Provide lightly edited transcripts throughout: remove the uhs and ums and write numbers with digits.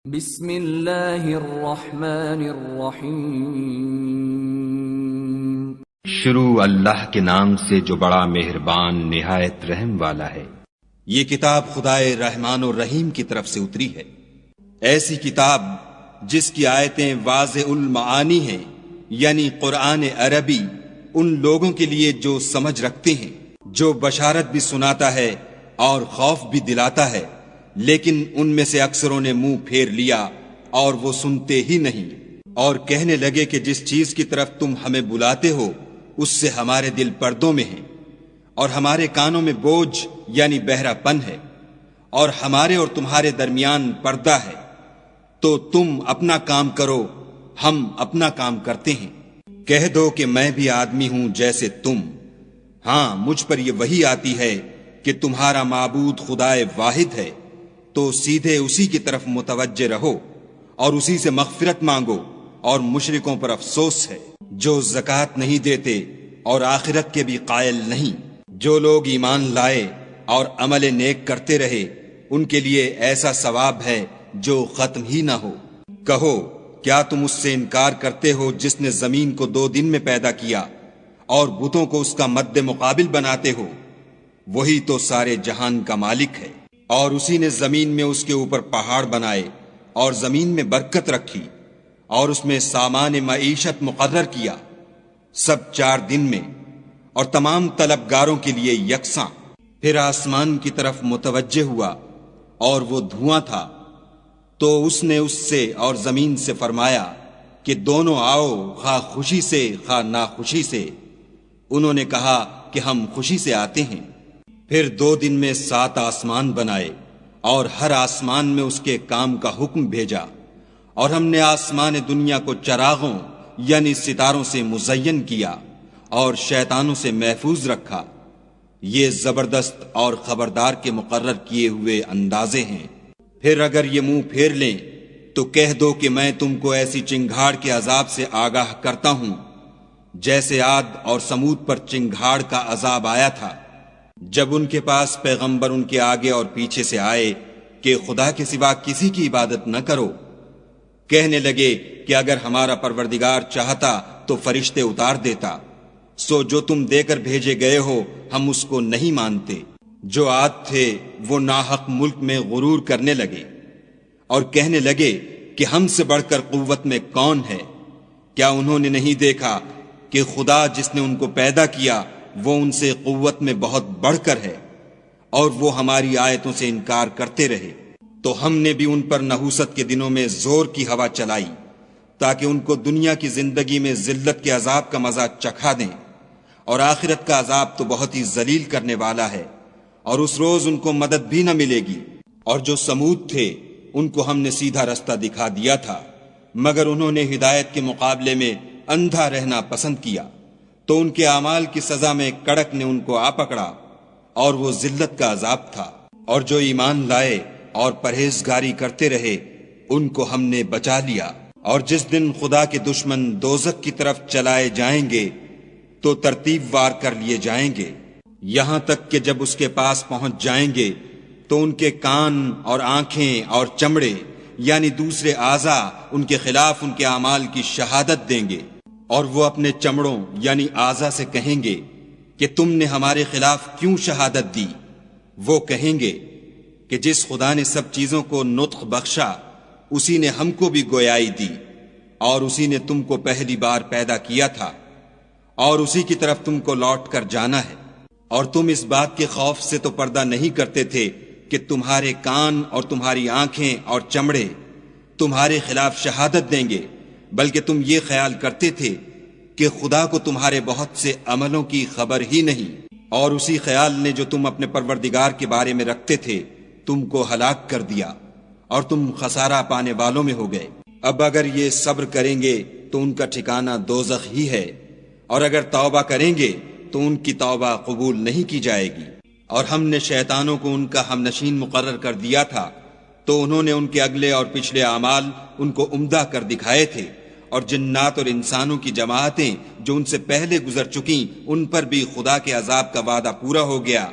بسم اللہ الرحمن الرحیم۔ شروع اللہ کے نام سے جو بڑا مہربان نہایت رحم والا ہے۔ یہ کتاب خدائے رحمان و رحیم کی طرف سے اتری ہے، ایسی کتاب جس کی آیتیں واضح المعانی ہیں، یعنی قرآن عربی ان لوگوں کے لیے جو سمجھ رکھتے ہیں، جو بشارت بھی سناتا ہے اور خوف بھی دلاتا ہے، لیکن ان میں سے اکثروں نے منہ پھیر لیا اور وہ سنتے ہی نہیں، اور کہنے لگے کہ جس چیز کی طرف تم ہمیں بلاتے ہو اس سے ہمارے دل پردوں میں ہیں، اور ہمارے کانوں میں بوجھ یعنی بہرا پن ہے، اور ہمارے اور تمہارے درمیان پردہ ہے، تو تم اپنا کام کرو، ہم اپنا کام کرتے ہیں۔ کہہ دو کہ میں بھی آدمی ہوں جیسے تم، ہاں مجھ پر یہ وحی آتی ہے کہ تمہارا معبود خدائے واحد ہے، تو سیدھے اسی کی طرف متوجہ رہو اور اسی سے مغفرت مانگو، اور مشرکوں پر افسوس ہے جو زکوٰۃ نہیں دیتے اور آخرت کے بھی قائل نہیں۔ جو لوگ ایمان لائے اور عمل نیک کرتے رہے ان کے لیے ایسا ثواب ہے جو ختم ہی نہ ہو۔ کہو کیا تم اس سے انکار کرتے ہو جس نے زمین کو 2 دن میں پیدا کیا اور بتوں کو اس کا مد مقابل بناتے ہو؟ وہی تو سارے جہان کا مالک ہے، اور اسی نے زمین میں اس کے اوپر پہاڑ بنائے اور زمین میں برکت رکھی اور اس میں سامان معیشت مقرر کیا، سب 4 دن میں اور تمام طلبگاروں کے لیے یکساں۔ پھر آسمان کی طرف متوجہ ہوا اور وہ دھواں تھا، تو اس نے اس سے اور زمین سے فرمایا کہ دونوں آؤ، خواہ خوشی سے خواہ ناخوشی سے۔ انہوں نے کہا کہ ہم خوشی سے آتے ہیں۔ پھر 2 دن میں 7 آسمان بنائے اور ہر آسمان میں اس کے کام کا حکم بھیجا، اور ہم نے آسمان دنیا کو چراغوں یعنی ستاروں سے مزین کیا اور شیطانوں سے محفوظ رکھا۔ یہ زبردست اور خبردار کے مقرر کیے ہوئے اندازے ہیں۔ پھر اگر یہ منہ پھیر لیں تو کہہ دو کہ میں تم کو ایسی چنگھاڑ کے عذاب سے آگاہ کرتا ہوں جیسے عاد اور سمود پر چنگھاڑ کا عذاب آیا تھا، جب ان کے پاس پیغمبر ان کے آگے اور پیچھے سے آئے کہ خدا کے سوا کسی کی عبادت نہ کرو۔ کہنے لگے کہ اگر ہمارا پروردگار چاہتا تو فرشتے اتار دیتا، سو جو تم دے کر بھیجے گئے ہو ہم اس کو نہیں مانتے۔ جو عاد تھے وہ ناحق ملک میں غرور کرنے لگے اور کہنے لگے کہ ہم سے بڑھ کر قوت میں کون ہے؟ کیا انہوں نے نہیں دیکھا کہ خدا جس نے ان کو پیدا کیا وہ ان سے قوت میں بہت بڑھ کر ہے، اور وہ ہماری آیتوں سے انکار کرتے رہے۔ تو ہم نے بھی ان پر نحوست کے دنوں میں زور کی ہوا چلائی تاکہ ان کو دنیا کی زندگی میں ذلت کے عذاب کا مزہ چکھا دیں، اور آخرت کا عذاب تو بہت ہی ذلیل کرنے والا ہے، اور اس روز ان کو مدد بھی نہ ملے گی۔ اور جو سمود تھے ان کو ہم نے سیدھا رستہ دکھا دیا تھا، مگر انہوں نے ہدایت کے مقابلے میں اندھا رہنا پسند کیا، تو ان کے اعمال کی سزا میں کڑک نے ان کو آ پکڑا، اور وہ ذلت کا عذاب تھا۔ اور جو ایمان لائے اور پرہیزگاری کرتے رہے ان کو ہم نے بچا لیا۔ اور جس دن خدا کے دشمن دوزخ کی طرف چلائے جائیں گے تو ترتیب وار کر لیے جائیں گے، یہاں تک کہ جب اس کے پاس پہنچ جائیں گے تو ان کے کان اور آنکھیں اور چمڑے یعنی دوسرے اعضاء ان کے خلاف ان کے اعمال کی شہادت دیں گے، اور وہ اپنے چمڑوں یعنی اعضاء سے کہیں گے کہ تم نے ہمارے خلاف کیوں شہادت دی؟ وہ کہیں گے کہ جس خدا نے سب چیزوں کو نطق بخشا اسی نے ہم کو بھی گویائی دی، اور اسی نے تم کو پہلی بار پیدا کیا تھا، اور اسی کی طرف تم کو لوٹ کر جانا ہے۔ اور تم اس بات کے خوف سے تو پردہ نہیں کرتے تھے کہ تمہارے کان اور تمہاری آنکھیں اور چمڑے تمہارے خلاف شہادت دیں گے، بلکہ تم یہ خیال کرتے تھے کہ خدا کو تمہارے بہت سے عملوں کی خبر ہی نہیں، اور اسی خیال نے جو تم اپنے پروردگار کے بارے میں رکھتے تھے تم کو ہلاک کر دیا، اور تم خسارہ پانے والوں میں ہو گئے۔ اب اگر یہ صبر کریں گے تو ان کا ٹھکانہ دوزخ ہی ہے، اور اگر توبہ کریں گے تو ان کی توبہ قبول نہیں کی جائے گی۔ اور ہم نے شیطانوں کو ان کا ہم نشین مقرر کر دیا تھا، تو انہوں نے ان کے اگلے اور پچھلے اعمال ان کو عمدہ کر دکھائے تھے، اور جنات اور انسانوں کی جماعتیں جو ان سے پہلے گزر چکیں ان پر بھی خدا کے عذاب کا وعدہ پورا ہو گیا،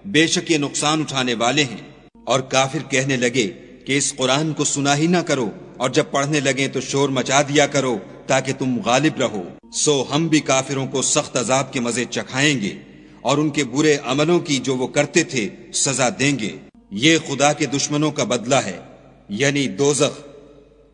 بے شک یہ نقصان اٹھانے والے ہیں۔ اور کافر کہنے لگے کہ اس قرآن کو سنا ہی نہ کرو، اور جب پڑھنے لگیں تو شور مچا دیا کرو تاکہ تم غالب رہو۔ سو ہم بھی کافروں کو سخت عذاب کے مزے چکھائیں گے اور ان کے برے عملوں کی جو وہ کرتے تھے سزا دیں گے۔ یہ خدا کے دشمنوں کا بدلہ ہے، یعنی دوزخ،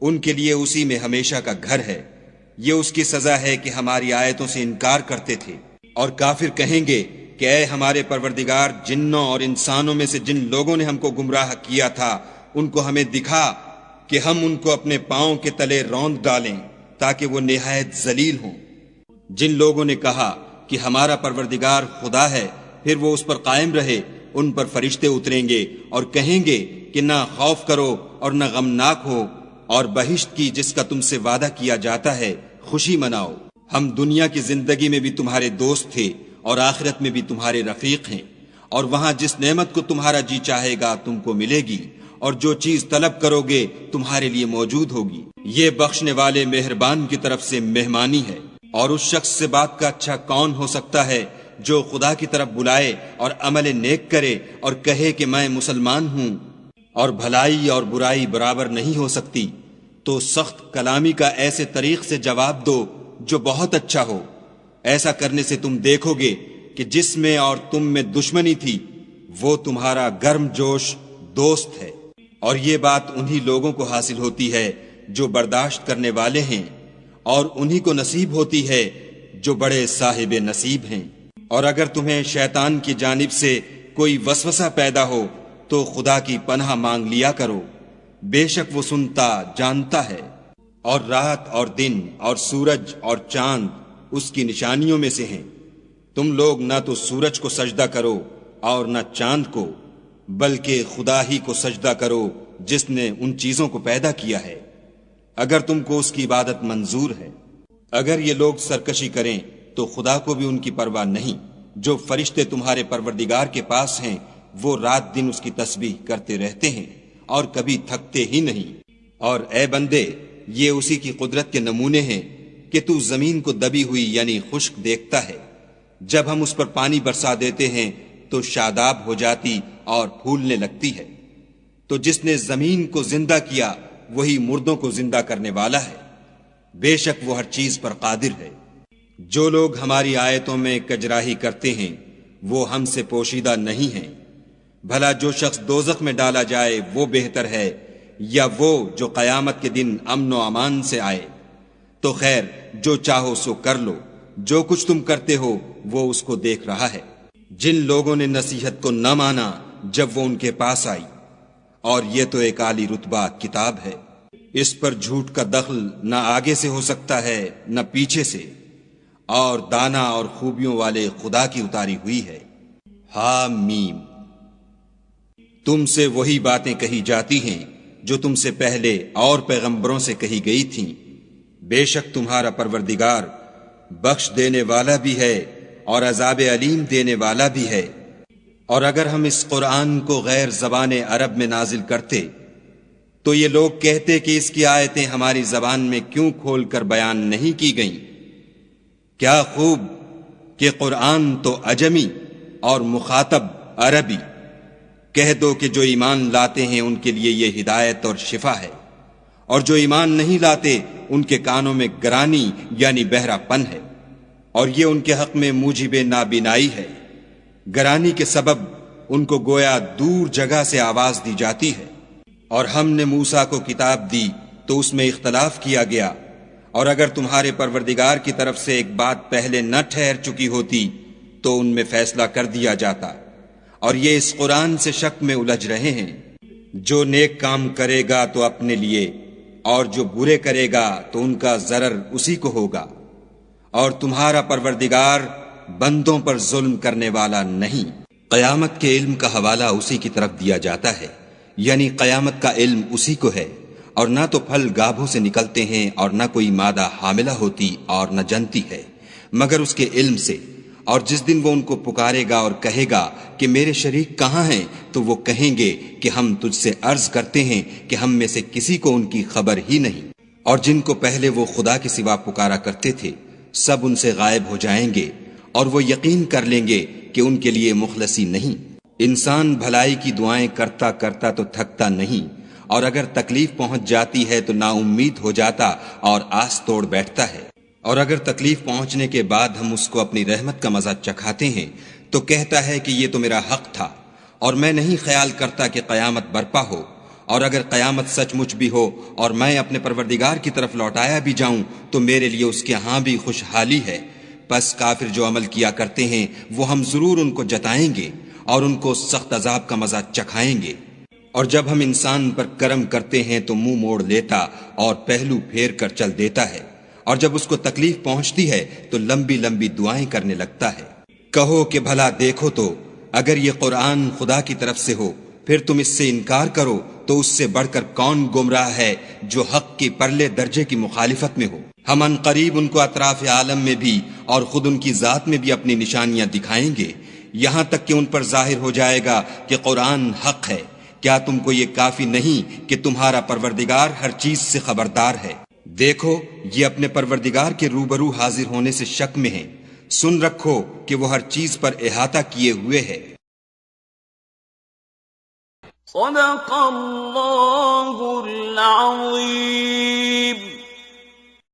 ان کے لیے اسی میں ہمیشہ کا گھر ہے۔ یہ اس کی سزا ہے کہ ہماری آیتوں سے انکار کرتے تھے۔ اور کافر کہیں گے کہ اے ہمارے پروردگار، جنوں اور انسانوں میں سے جن لوگوں نے ہم کو گمراہ کیا تھا ان کو ہمیں دکھا کہ ہم ان کو اپنے پاؤں کے تلے روند ڈالیں تاکہ وہ نہایت ذلیل ہوں۔ جن لوگوں نے کہا کہ ہمارا پروردگار خدا ہے، پھر وہ اس پر قائم رہے، ان پر فرشتے اتریں گے اور کہیں گے کہ نہ خوف کرو اور نہ غمناک ہو، اور بہشت کی جس کا تم سے وعدہ کیا جاتا ہے خوشی مناؤ۔ ہم دنیا کی زندگی میں بھی تمہارے دوست تھے اور آخرت میں بھی تمہارے رفیق ہیں، اور وہاں جس نعمت کو تمہارا جی چاہے گا تم کو ملے گی، اور جو چیز طلب کرو گے تمہارے لیے موجود ہوگی۔ یہ بخشنے والے مہربان کی طرف سے مہمانی ہے۔ اور اس شخص سے بات کا اچھا کون ہو سکتا ہے جو خدا کی طرف بلائے اور عمل نیک کرے اور کہے کہ میں مسلمان ہوں، اور بھلائی اور برائی برابر نہیں ہو سکتی، تو سخت کلامی کا ایسے طریق سے جواب دو جو بہت اچھا ہو۔ ایسا کرنے سے تم دیکھو گے کہ جس میں اور تم میں دشمنی تھی وہ تمہارا گرم جوش دوست ہے۔ اور یہ بات انہی لوگوں کو حاصل ہوتی ہے جو برداشت کرنے والے ہیں، اور انہی کو نصیب ہوتی ہے جو بڑے صاحب نصیب ہیں۔ اور اگر تمہیں شیطان کی جانب سے کوئی وسوسہ پیدا ہو تو خدا کی پناہ مانگ لیا کرو، بے شک وہ سنتا جانتا ہے۔ اور رات اور دن اور سورج اور چاند اس کی نشانیوں میں سے ہیں۔ تم لوگ نہ تو سورج کو سجدہ کرو اور نہ چاند کو، بلکہ خدا ہی کو سجدہ کرو جس نے ان چیزوں کو پیدا کیا ہے، اگر تم کو اس کی عبادت منظور ہے۔ اگر یہ لوگ سرکشی کریں تو خدا کو بھی ان کی پرواہ نہیں۔ جو فرشتے تمہارے پروردگار کے پاس ہیں وہ رات دن اس کی تسبیح کرتے رہتے ہیں اور کبھی تھکتے ہی نہیں۔ اور اے بندے، یہ اسی کی قدرت کے نمونے ہیں کہ تو زمین کو دبی ہوئی یعنی خشک دیکھتا ہے، جب ہم اس پر پانی برسا دیتے ہیں تو شاداب ہو جاتی اور پھولنے لگتی ہے۔ تو جس نے زمین کو زندہ کیا وہی مردوں کو زندہ کرنے والا ہے، بے شک وہ ہر چیز پر قادر ہے۔ جو لوگ ہماری آیتوں میں کجراہی کرتے ہیں وہ ہم سے پوشیدہ نہیں ہیں۔ بھلا جو شخص دوزخ میں ڈالا جائے وہ بہتر ہے یا وہ جو قیامت کے دن امن و امان سے آئے؟ تو خیر، جو چاہو سو کر لو، جو کچھ تم کرتے ہو وہ اس کو دیکھ رہا ہے۔ جن لوگوں نے نصیحت کو نہ مانا جب وہ ان کے پاس آئی، اور یہ تو ایک عالی رتبہ کتاب ہے، اس پر جھوٹ کا دخل نہ آگے سے ہو سکتا ہے نہ پیچھے سے، اور دانا اور خوبیوں والے خدا کی اتاری ہوئی ہے۔ حامیم۔ تم سے وہی باتیں کہی جاتی ہیں جو تم سے پہلے اور پیغمبروں سے کہی گئی تھیں، بے شک تمہارا پروردگار بخش دینے والا بھی ہے اور عذاب علیم دینے والا بھی ہے۔ اور اگر ہم اس قرآن کو غیر زبان عرب میں نازل کرتے تو یہ لوگ کہتے کہ اس کی آیتیں ہماری زبان میں کیوں کھول کر بیان نہیں کی گئیں؟ کیا خوب کہ قرآن تو عجمی اور مخاطب عربی۔ کہہ دو کہ جو ایمان لاتے ہیں ان کے لیے یہ ہدایت اور شفا ہے، اور جو ایمان نہیں لاتے ان کے کانوں میں گرانی یعنی بہرا پن ہے، اور یہ ان کے حق میں موجب نابینائی ہے۔ گرانی کے سبب ان کو گویا دور جگہ سے آواز دی جاتی ہے۔ اور ہم نے موسیٰ کو کتاب دی تو اس میں اختلاف کیا گیا، اور اگر تمہارے پروردگار کی طرف سے ایک بات پہلے نہ ٹھہر چکی ہوتی تو ان میں فیصلہ کر دیا جاتا۔ اور یہ اس قرآن سے شک میں الجھ رہے ہیں۔ جو نیک کام کرے گا تو اپنے لیے، اور جو برے کرے گا تو ان کا ضرر اسی کو ہوگا، اور تمہارا پروردگار بندوں پر ظلم کرنے والا نہیں۔ قیامت کے علم کا حوالہ اسی کی طرف دیا جاتا ہے، یعنی قیامت کا علم اسی کو ہے۔ اور نہ تو پھل گابھوں سے نکلتے ہیں اور نہ کوئی مادہ حاملہ ہوتی اور نہ جنتی ہے، مگر اس کے علم سے۔ اور جس دن وہ ان کو پکارے گا اور کہے گا کہ میرے شریک کہاں ہیں، تو وہ کہیں گے کہ ہم تجھ سے عرض کرتے ہیں کہ ہم میں سے کسی کو ان کی خبر ہی نہیں۔ اور جن کو پہلے وہ خدا کے سوا پکارا کرتے تھے سب ان سے غائب ہو جائیں گے، اور وہ یقین کر لیں گے کہ ان کے لیے مخلصی نہیں۔ انسان بھلائی کی دعائیں کرتا کرتا تو تھکتا نہیں، اور اگر تکلیف پہنچ جاتی ہے تو نا امید ہو جاتا اور آس توڑ بیٹھتا ہے، اور اگر تکلیف پہنچنے کے بعد ہم اس کو اپنی رحمت کا مزہ چکھاتے ہیں تو کہتا ہے کہ یہ تو میرا حق تھا اور میں نہیں خیال کرتا کہ قیامت برپا ہو، اور اگر قیامت سچ مچ بھی ہو اور میں اپنے پروردگار کی طرف لوٹایا بھی جاؤں تو میرے لیے اس کے ہاں بھی خوشحالی ہے۔ پس کافر جو عمل کیا کرتے ہیں وہ ہم ضرور ان کو جتائیں گے اور ان کو سخت عذاب کا مزہ چکھائیں گے۔ اور جب ہم انسان پر کرم کرتے ہیں تو منہ موڑ لیتا اور پہلو پھیر کر چل دیتا ہے، اور جب اس کو تکلیف پہنچتی ہے تو لمبی لمبی دعائیں کرنے لگتا ہے۔ کہو کہ بھلا دیکھو تو اگر یہ قرآن خدا کی طرف سے ہو پھر تم اس سے انکار کرو تو اس سے بڑھ کر کون گمراہ ہے جو حق کی پرلے درجے کی مخالفت میں ہو۔ ہم ان قریب ان کو اطراف عالم میں بھی اور خود ان کی ذات میں بھی اپنی نشانیاں دکھائیں گے، یہاں تک کہ ان پر ظاہر ہو جائے گا کہ قرآن حق ہے۔ کیا تم کو یہ کافی نہیں کہ تمہارا پروردگار ہر چیز سے خبردار ہے؟ دیکھو یہ اپنے پروردگار کے روبرو حاضر ہونے سے شک میں ہیں، سن رکھو کہ وہ ہر چیز پر احاطہ کیے ہوئے ہے۔ صدق اللہ العظیم۔